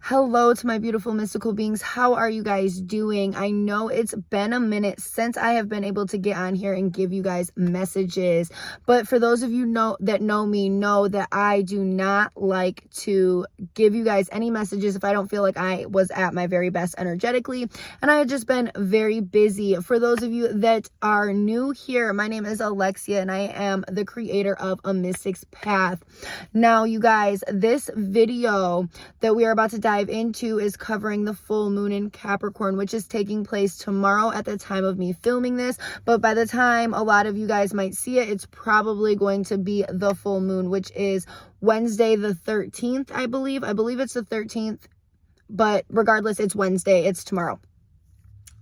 Hello to my beautiful mystical beings. How are you guys doing? I know it's been a minute since I have been able to get on here and give you guys messages. But for those of you that know me, know that I do not like to give you guys any messages if I don't feel like I was at my very best energetically. And I have just been very busy. For those of you that are new here, my name is Alexia and I am the creator of A Mystic's Path. Now, you guys, this video that we are about to dive into is covering the full moon in Capricorn, which is taking place tomorrow at the time of me filming this. But by the time a lot of you guys might see it, it's probably going to be the full moon, which is Wednesday the 13th, I believe. I believe it's the 13th, but regardless, it's Wednesday. It's tomorrow.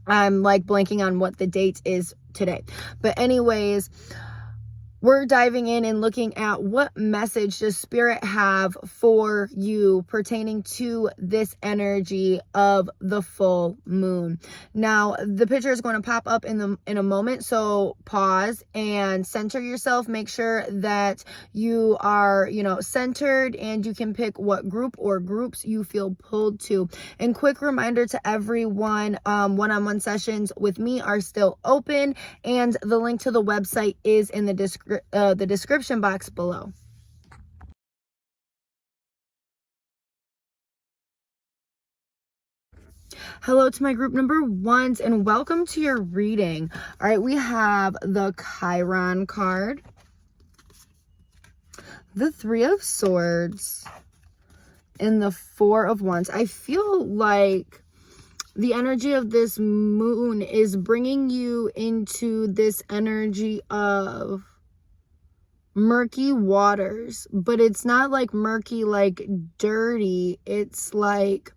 I'm like blanking on what the date is today. But anyways, we're diving in and looking at what message does Spirit have for you pertaining to this energy of the full moon. Now, the picture is going to pop up in a moment, so pause and center yourself. Make sure that you are, centered, and you can pick what group or groups you feel pulled to. And quick reminder to everyone, one-on-one sessions with me are still open, and the link to the website is in the description box below. Hello to my group number ones and welcome to your reading. All right, we have the Chiron card, the Three of Swords, and the Four of Wands. I feel like the energy of this moon is bringing you into this energy of murky waters, but it's not like murky, like dirty. It's like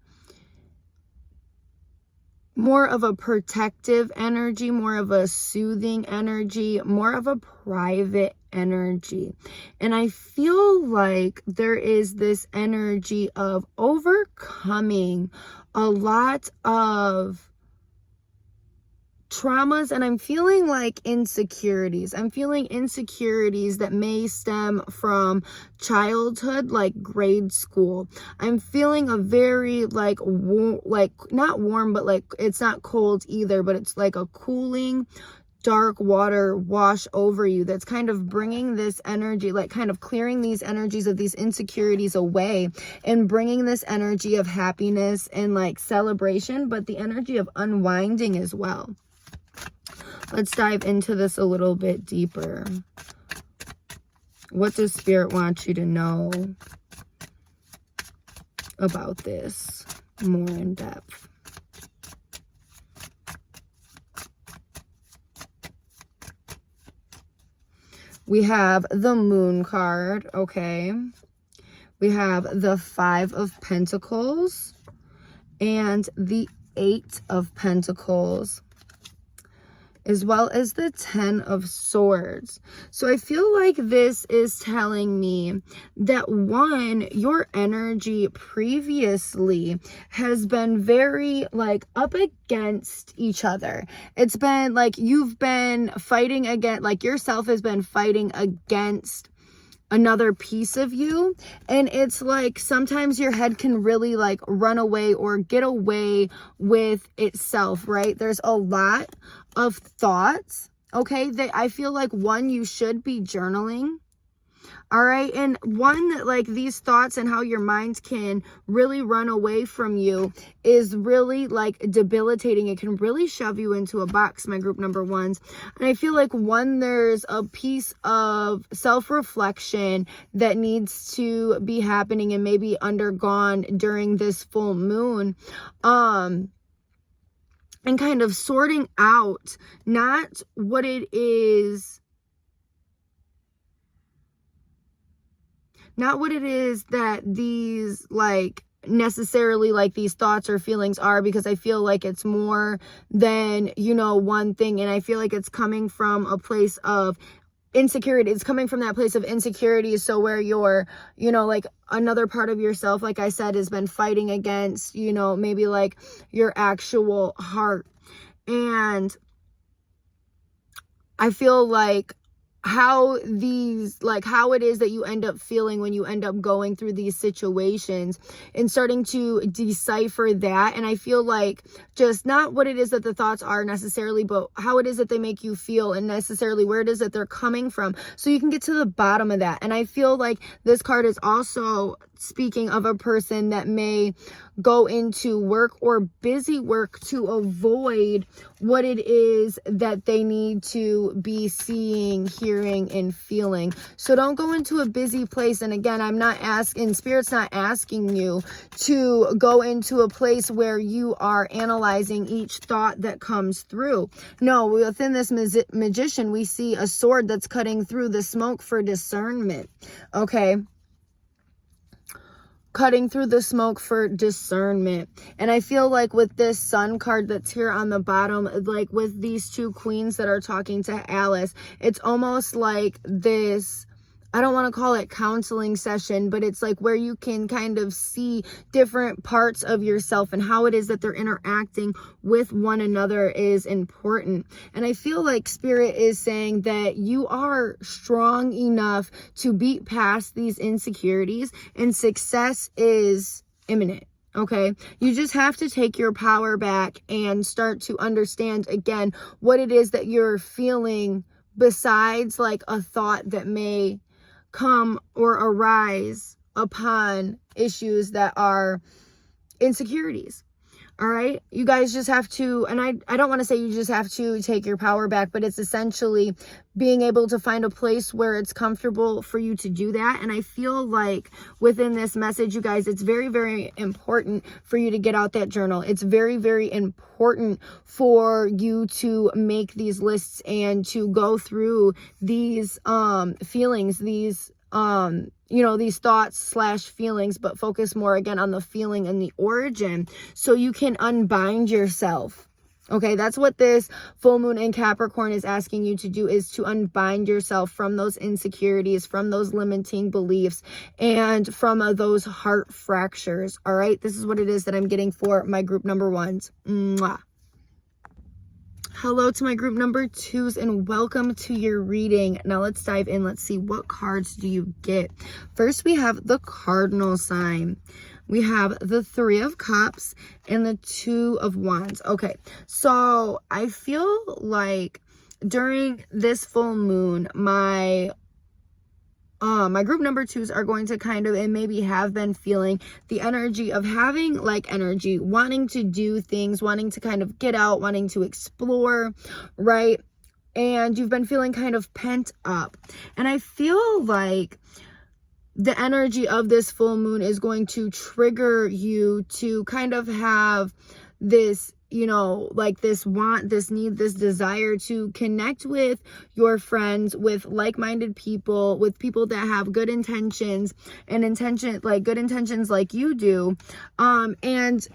more of a protective energy, more of a soothing energy, more of a private energy. And I feel like there is this energy of overcoming a lot of traumas, and I'm feeling like insecurities. I'm feeling insecurities that may stem from childhood, like grade school. I'm feeling a very like not warm, but like it's not cold either, but it's like a cooling dark water wash over you that's kind of bringing this energy, like kind of clearing these energies of these insecurities away and bringing this energy of happiness and like celebration, but the energy of unwinding as well. Let's dive into this a little bit deeper. What does Spirit want you to know about this more in depth? We have the Moon card, okay? We have the Five of Pentacles and the Eight of Pentacles, as well as the Ten of Swords. So I feel like this is telling me that, one, your energy previously has been very like up against each other. It's been like you've been fighting against, like yourself has been fighting against another piece of you, and it's like sometimes your head can really like run away or get away with itself, right? There's a lot of thoughts, okay, that I feel like, one, you should be journaling. All right, and one, like these thoughts and how your mind can really run away from you is really like debilitating. It can really shove you into a box, my group number ones. And I feel like, one, there's a piece of self-reflection that needs to be happening and maybe undergone during this full moon. And kind of sorting out not what it is that these like necessarily like these thoughts or feelings are, because I feel like it's more than, one thing. And I feel like it's coming from a place of insecurity. It's coming from that place of insecurity. So where you're, like another part of yourself, like I said, has been fighting against, maybe like your actual heart. And I feel like how these, like how it is that you end up feeling when you end up going through these situations, and starting to decipher that. And I feel like just not what it is that the thoughts are necessarily, but how it is that they make you feel, and necessarily where it is that they're coming from, so you can get to the bottom of that. And I feel like this card is also speaking of a person that may go into work or busy work to avoid what it is that they need to be seeing, hearing, and feeling. So don't go into a busy place. And again, I'm not asking, Spirit's not asking you to go into a place where you are analyzing each thought that comes through. No, within this magician, we see a sword that's cutting through the smoke for discernment. Okay. Cutting through the smoke for discernment. And I feel like with this sun card that's here on the bottom, like with these two queens that are talking to Alice, it's almost like this, I don't want to call it counseling session, but it's like where you can kind of see different parts of yourself, and how it is that they're interacting with one another is important. And I feel like Spirit is saying that you are strong enough to beat past these insecurities, and success is imminent. Okay, you just have to take your power back and start to understand again what it is that you're feeling, besides like a thought that may come or arise upon issues that are insecurities. All right, you guys just have to, and I don't want to say you just have to take your power back, but it's essentially being able to find a place where it's comfortable for you to do that. And I feel like within this message, you guys, it's very, very important for you to get out that journal. It's very, very important for you to make these lists and to go through these feelings, these you know, these thoughts / feelings, but focus more again on the feeling and the origin, so you can unbind yourself. Okay, that's what this full moon in Capricorn is asking you to do, is to unbind yourself from those insecurities, from those limiting beliefs, and from those heart fractures. All right, this is what it is that I'm getting for my group number ones. Mwah. Hello to my group number twos, and welcome to your reading. Now let's dive in. Let's see, what cards do you get? First, we have the cardinal sign. We have the 3 of Cups and the 2 of Wands. Okay, so I feel like during this full moon, my group number twos are going to kind of, and maybe have been feeling the energy of having like energy, wanting to do things, wanting to kind of get out, wanting to explore, right? And you've been feeling kind of pent up. And I feel like the energy of this full moon is going to trigger you to kind of have this, you know, like this want, this need, this desire to connect with your friends, with like-minded people, with people that have good intentions, and good intentions like you do. And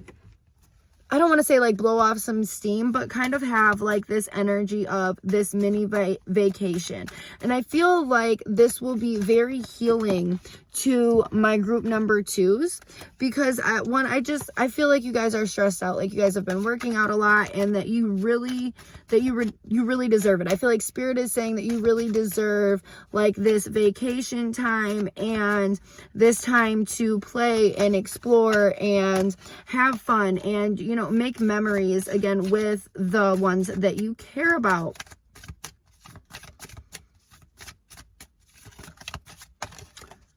I don't want to say like blow off some steam, but kind of have like this energy of this mini vacation. And I feel like this will be very healing to my group number twos, because I feel like you guys are stressed out, like you guys have been working out a lot, and that you really deserve it. I feel like Spirit is saying that you really deserve like this vacation time, and this time to play and explore and have fun, and, you know, make memories again with the ones that you care about.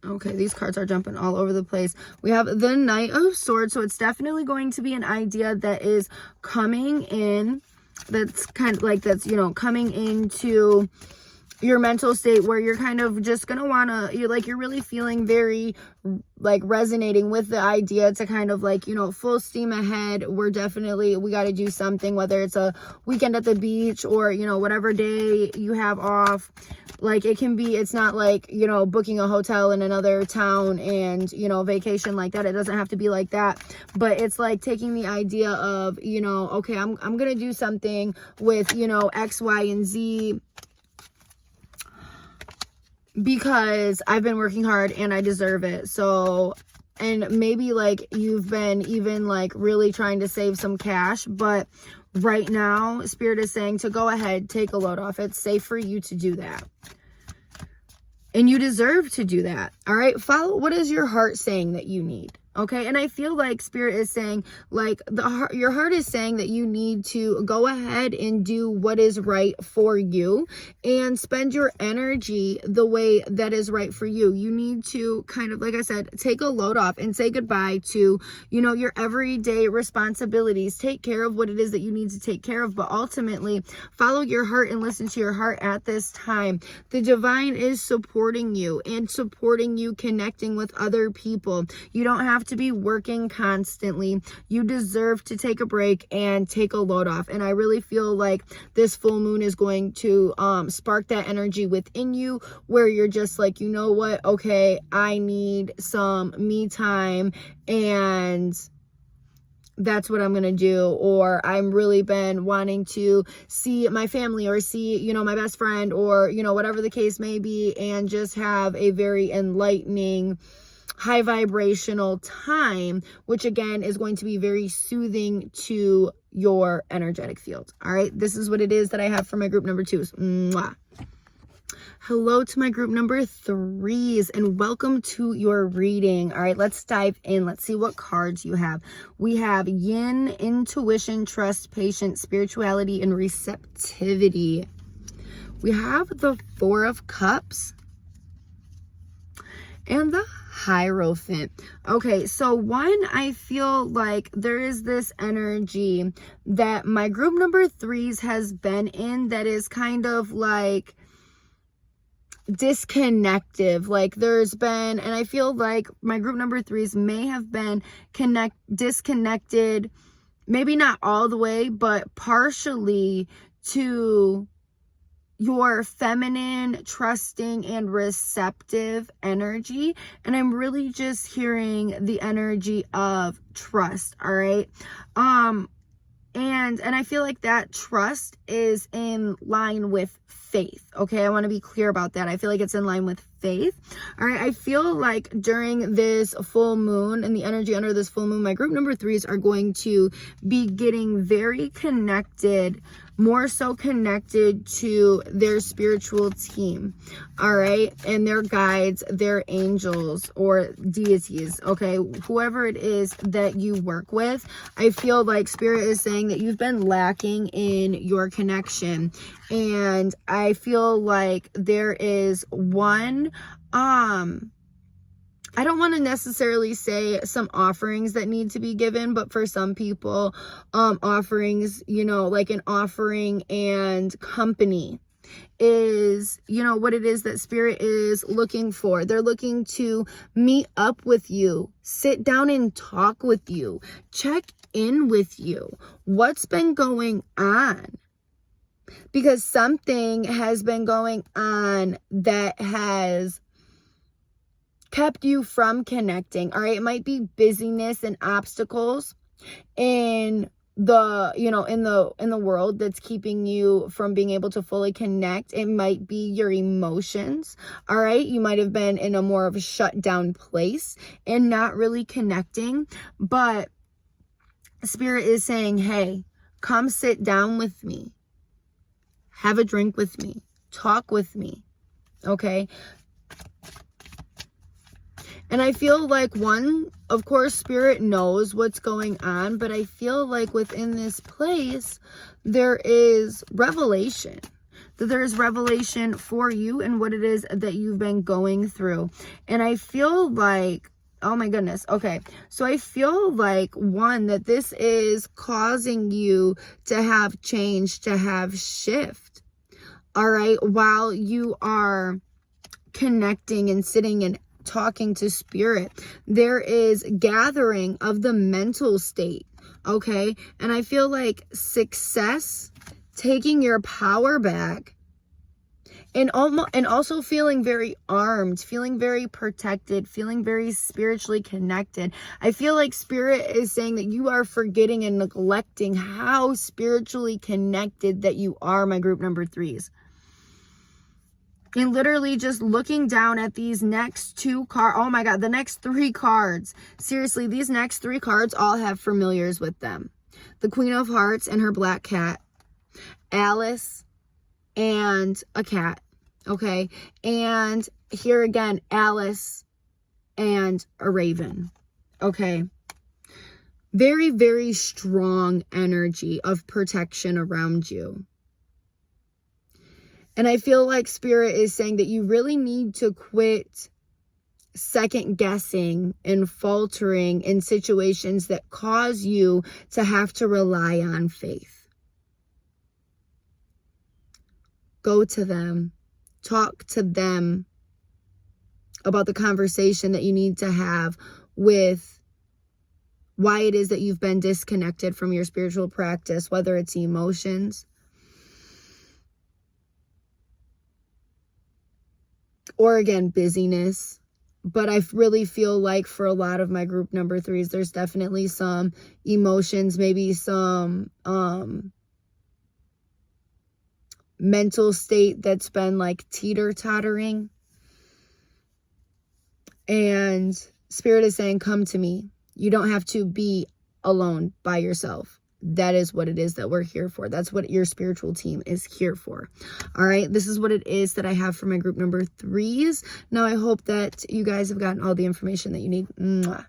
Okay, these cards are jumping all over the place. We have the Knight of Swords, so it's definitely going to be an idea that is coming in, that's kind of like, that's, you know, coming into your mental state, where you're kind of just gonna wanna, you're really feeling very like resonating with the idea to kind of like, you know, full steam ahead. We got to do something, whether it's a weekend at the beach or, you know, whatever day you have off. Like it can be, it's not like, you know, booking a hotel in another town and, you know, vacation like that. It doesn't have to be like that, but it's like taking the idea of, you know, okay, I'm going to do something with, you know, X, Y, and Z, because I've been working hard and I deserve it. So, and maybe like you've been even like really trying to save some cash, but right now Spirit is saying to go ahead, take a load off. It's safe for you to do that. And you deserve to do that. All right. Follow what is your heart saying that you need. Okay. And I feel like Spirit is saying, like, your heart is saying that you need to go ahead and do what is right for you and spend your energy the way that is right for you. You need to kind of, like I said, take a load off and say goodbye to, you know, your everyday responsibilities. Take care of what it is that you need to take care of, but ultimately follow your heart and listen to your heart at this time. The divine is supporting you and supporting you connecting with other people. You don't have to be working constantly. You deserve to take a break and take a load off. And I really feel like this full moon is going to spark that energy within you where you're just like, you know what? Okay, I need some me time, and that's what I'm going to do. Or I'm really been wanting to see my family or see, you know, my best friend, or, you know, whatever the case may be, and just have a very enlightening, high vibrational time, which again is going to be very soothing to your energetic field. All right. This is what it is that I have for my group number 2s. Mwah. Hello to my group number 3s and welcome to your reading. All right, let's dive in. Let's see what cards you have. We have Yin, Intuition, Trust, Patience, Spirituality, and Receptivity. We have the 4 of Cups and the Hierophant. Okay, so I feel like there is this energy that my group number 3s has been in that is kind of like disconnected. Like there's been, and I feel like my group number 3s may have been disconnected, maybe not all the way, but partially, to your feminine, trusting, and receptive energy. And I'm really just hearing the energy of trust. All right. And I feel like that trust is in line with faith. Okay, I want to be clear about that. I feel like it's in line with faith. All right, I feel like during this full moon and the energy under this full moon, my group number 3s are going to be getting very connected, more so connected to their spiritual team. All right, and their guides, their angels or deities. Okay, whoever it is that you work with, I feel like Spirit is saying that you've been lacking in your connection. And I feel like there is one, I don't want to necessarily say some offerings that need to be given, but for some people, offerings, you know, like an offering and company is, you know, what it is that Spirit is looking for. They're looking to meet up with you, sit down and talk with you, check in with you. What's been going on? Because something has been going on that has kept you from connecting. All right, it might be busyness and obstacles in the, you know, in the world that's keeping you from being able to fully connect. It might be your emotions. All right, you might have been in a more of a shut down place and not really connecting, but Spirit is saying, hey, come sit down with me. Have a drink with me. Talk with me. Okay? And I feel like of course, Spirit knows what's going on, but I feel like within this place, there is revelation. That there is revelation for you and what it is that you've been going through. And I feel like, oh my goodness. Okay. So I feel like that this is causing you to have change, to have shift. All right. While you are connecting and sitting and talking to Spirit, there is gathering of the mental state. Okay. And I feel like success, taking your power back, and also feeling very armed, feeling very protected, feeling very spiritually connected. I feel like Spirit is saying that you are forgetting and neglecting how spiritually connected that you are, my group number 3s. And literally just looking down at these next 2 cards. Oh my God, the next 3 cards. Seriously, these next 3 cards all have familiars with them. The Queen of Hearts and her black cat. Alice and a cat. Okay. And here again, Alice and a raven. Okay. Very, very strong energy of protection around you. And I feel like Spirit is saying that you really need to quit second guessing and faltering in situations that cause you to have to rely on faith. Go to them. Talk to them about the conversation that you need to have with why it is that you've been disconnected from your spiritual practice, whether it's emotions or, again, busyness. But I really feel like for a lot of my group number 3s, there's definitely some emotions, maybe some mental state that's been like teeter-tottering. And Spirit is saying, come to me. You don't have to be alone by yourself. That is what it is that we're here for. That's what your spiritual team is here for. All right. This is what it is that I have for my group number 3s. Now, I hope that you guys have gotten all the information that you need. Mwah.